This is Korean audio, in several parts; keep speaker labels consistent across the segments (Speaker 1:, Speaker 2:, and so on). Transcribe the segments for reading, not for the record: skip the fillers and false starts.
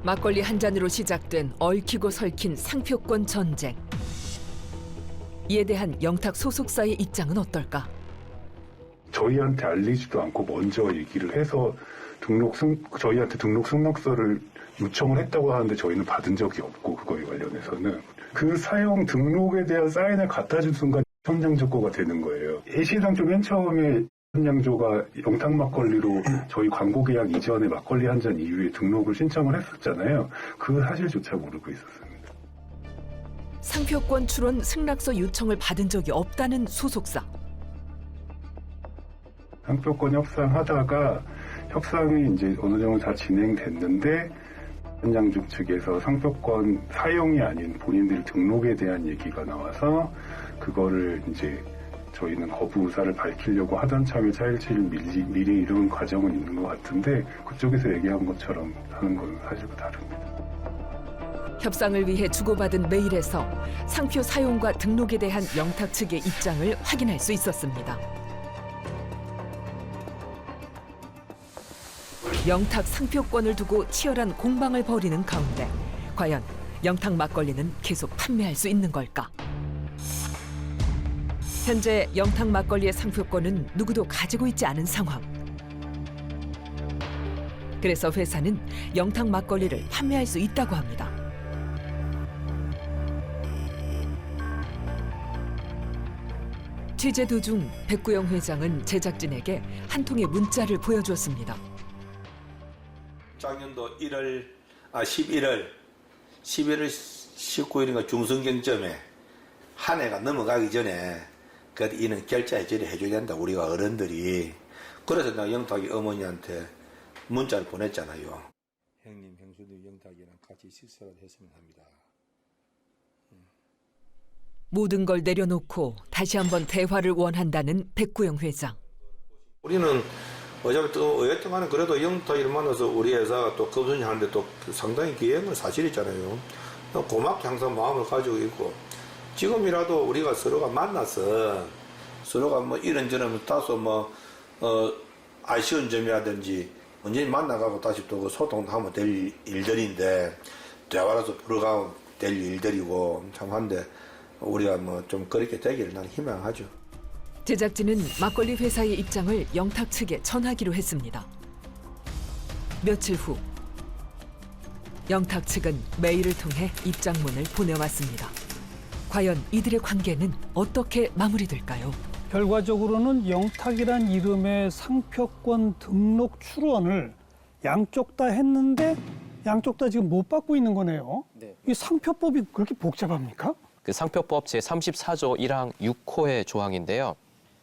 Speaker 1: 막걸리 한 잔으로 시작된 얽히고 설킨 상표권 전쟁. 이에 대한 영탁 소속사의 입장은 어떨까?
Speaker 2: 저희한테 알리지도 않고 먼저 얘기를 해서 저희한테 등록 승낙서를 요청을 했다고 하는데 저희는 받은 적이 없고, 그거에 관련해서는 그 사용 등록에 대한 사인을 갖다 준 순간 현장조거가 되는 거예요. 시당초 맨 처음에 현장조가 영탁 막걸리로 저희 광고 계약 이전에 막걸리 한 잔 이후에 등록을 신청을 했었잖아요. 그 사실조차 모르고 있었습니다.
Speaker 1: 상표권 출원 승낙서 요청을 받은 적이 없다는 소속사.
Speaker 2: 상표권 협상하다가 협상이 이제 어느 정도 다 진행됐는데 현장주 측에서 상표권 사용이 아닌 본인들 등록에 대한 얘기가 나와서 그거를 이제 저희는 거부 의사를 밝히려고 하던 참에 차일치를 미리 이룬 과정은 있는 것 같은데 그쪽에서 얘기한 것처럼 하는 건 사실과 다릅니다.
Speaker 1: 협상을 위해 주고받은 메일에서 상표 사용과 등록에 대한 영탁 측의 입장을 확인할 수 있었습니다. 영탁 상표권을 두고 치열한 공방을 벌이는 가운데 과연 영탁 막걸리는 계속 판매할 수 있는 걸까? 현재 영탁 막걸리의 상표권은 누구도 가지고 있지 않은 상황. 그래서 회사는 영탁 막걸리를 판매할 수 있다고 합니다. 취재 도중 백구영 회장은 제작진에게 한 통의 문자를 보여주었습니다.
Speaker 3: 작년도 11월 19일인가 중순경점에 한 해가 넘어가기 전에 이는 결제해지를 해줘야 된다, 우리가 어른들이. 그래서 내가 영탁이 어머니한테 문자를 보냈잖아요. 형님, 형수도 영탁이랑 같이 식사를 했으면 합니다.
Speaker 1: 모든 걸 내려놓고 다시 한번 대화를 원한다는 백구영 회장.
Speaker 3: 우리는 어차피 또 어쨌든 그래도 영탁이를 만나서 우리 회사가 또 급선이 하는데 또 상당히 기여한 건 사실이잖아요. 고맙게 항상 마음을 가지고 있고, 지금이라도 우리가 서로가 만나서 서로가 뭐 이런저런 다소 아쉬운 점이라든지 언제니 만나가고 다시 또 소통도 하면 될 일들인데 대화라서 풀어가면 될 일들이고 참 한데 우리가 좀 그렇게 되기를 나는 희망하죠.
Speaker 1: 제작진은 막걸리 회사의 입장을 영탁 측에 전하기로 했습니다. 며칠 후 영탁 측은 메일을 통해 입장문을 보내왔습니다. 과연 이들의 관계는 어떻게 마무리될까요?
Speaker 4: 결과적으로는 영탁이란 이름의 상표권 등록 출원을 양쪽 다 했는데 양쪽 다 지금 못 받고 있는 거네요.
Speaker 5: 네.
Speaker 4: 이 상표법이 그렇게 복잡합니까?
Speaker 5: 그 상표법 제34조 1항 6호의 조항인데요.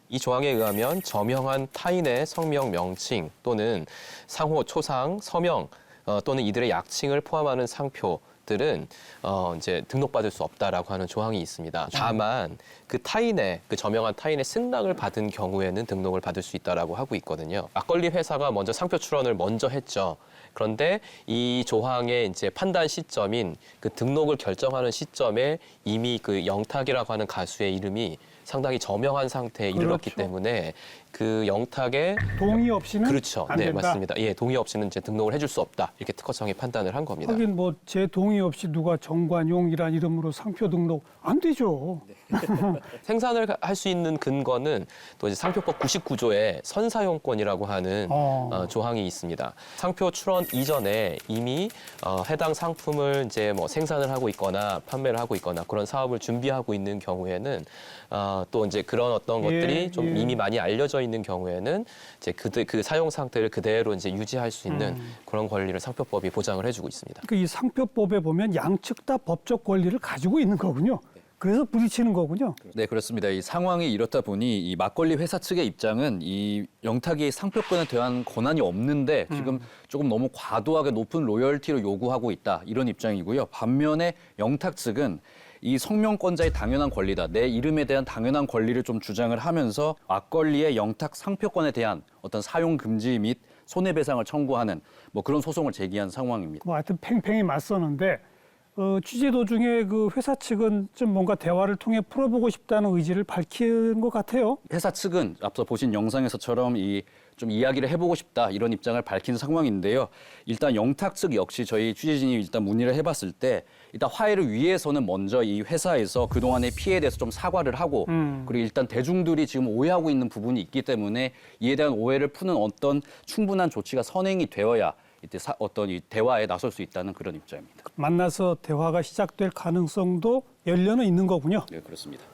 Speaker 5: 이 조항에 의하면 저명한 타인의 성명 명칭 또는 상호 초상, 서명 또는 이들의 약칭을 포함하는 상표들은 이제 등록받을 수 없다라고 하는 조항이 있습니다. 다만 그 저명한 타인의 승낙을 받은 경우에는 등록을 받을 수 있다라고 하고 있거든요. 막걸리 회사가 먼저 상표 출원을 먼저 했죠. 그런데 이 조항의 이제 판단 시점인 그 등록을 결정하는 시점에 이미 그 영탁이라고 하는 가수의 이름이 상당히 저명한 상태에 이르렀기 때문에 그 영탁의
Speaker 4: 동의 없이는
Speaker 5: 그렇죠.
Speaker 4: 안
Speaker 5: 네,
Speaker 4: 된다.
Speaker 5: 맞습니다. 예, 동의 없이는 이제 등록을 해줄 수 없다. 이렇게 특허청이 판단을 한 겁니다.
Speaker 4: 하긴 제 동의 없이 누가 정관용이란 이름으로 상표 등록 안 되죠.
Speaker 5: 생산을 할 수 있는 근거는 또 이제 상표법 99조에 선사용권이라고 하는 조항이 있습니다. 상표 출원 이전에 이미 해당 상품을 이제 생산을 하고 있거나 판매를 하고 있거나 그런 사업을 준비하고 있는 경우에는 또 이제 그런 어떤 것들이 좀 이미 많이 알려져 있는 경우에는 이제 그 사용 상태를 그대로 이제 유지할 수 있는 그런 권리를 상표법이 보장을 해주고 있습니다.
Speaker 4: 그러니까 이 상표법에 보면 양측 다 법적 권리를 가지고 있는 거군요. 그래서 부딪히는 거군요.
Speaker 6: 네, 그렇습니다. 이 상황이 이렇다 보니 이 막걸리 회사 측의 입장은 이 영탁이 상표권에 대한 권한이 없는데 지금 조금 너무 과도하게 높은 로열티를 요구하고 있다, 이런 입장이고요. 반면에 영탁 측은 이 성명권자의 당연한 권리다, 내 이름에 대한 당연한 권리를 좀 주장을 하면서 막걸리의 영탁 상표권에 대한 어떤 사용 금지 및 손해배상을 청구하는 그런 소송을 제기한 상황입니다.
Speaker 4: 하여튼 팽팽히 맞서는데 취재 도중에 그 회사 측은 좀 뭔가 대화를 통해 풀어보고 싶다는 의지를 밝힌 것 같아요.
Speaker 6: 회사 측은 앞서 보신 영상에서처럼 이 좀 이야기를 해보고 싶다 이런 입장을 밝힌 상황인데요. 일단 영탁 측 역시 저희 취재진이 일단 문의를 해봤을 때 일단 화해를 위해서는 먼저 이 회사에서 그동안의 피해에 대해서 좀 사과를 하고 그리고 일단 대중들이 지금 오해하고 있는 부분이 있기 때문에 이에 대한 오해를 푸는 어떤 충분한 조치가 선행이 되어야 이때 어떤 이 대화에 나설 수 있다는 그런 입장입니다.
Speaker 4: 만나서 대화가 시작될 가능성도 열려는 있는 거군요.
Speaker 6: 네, 그렇습니다.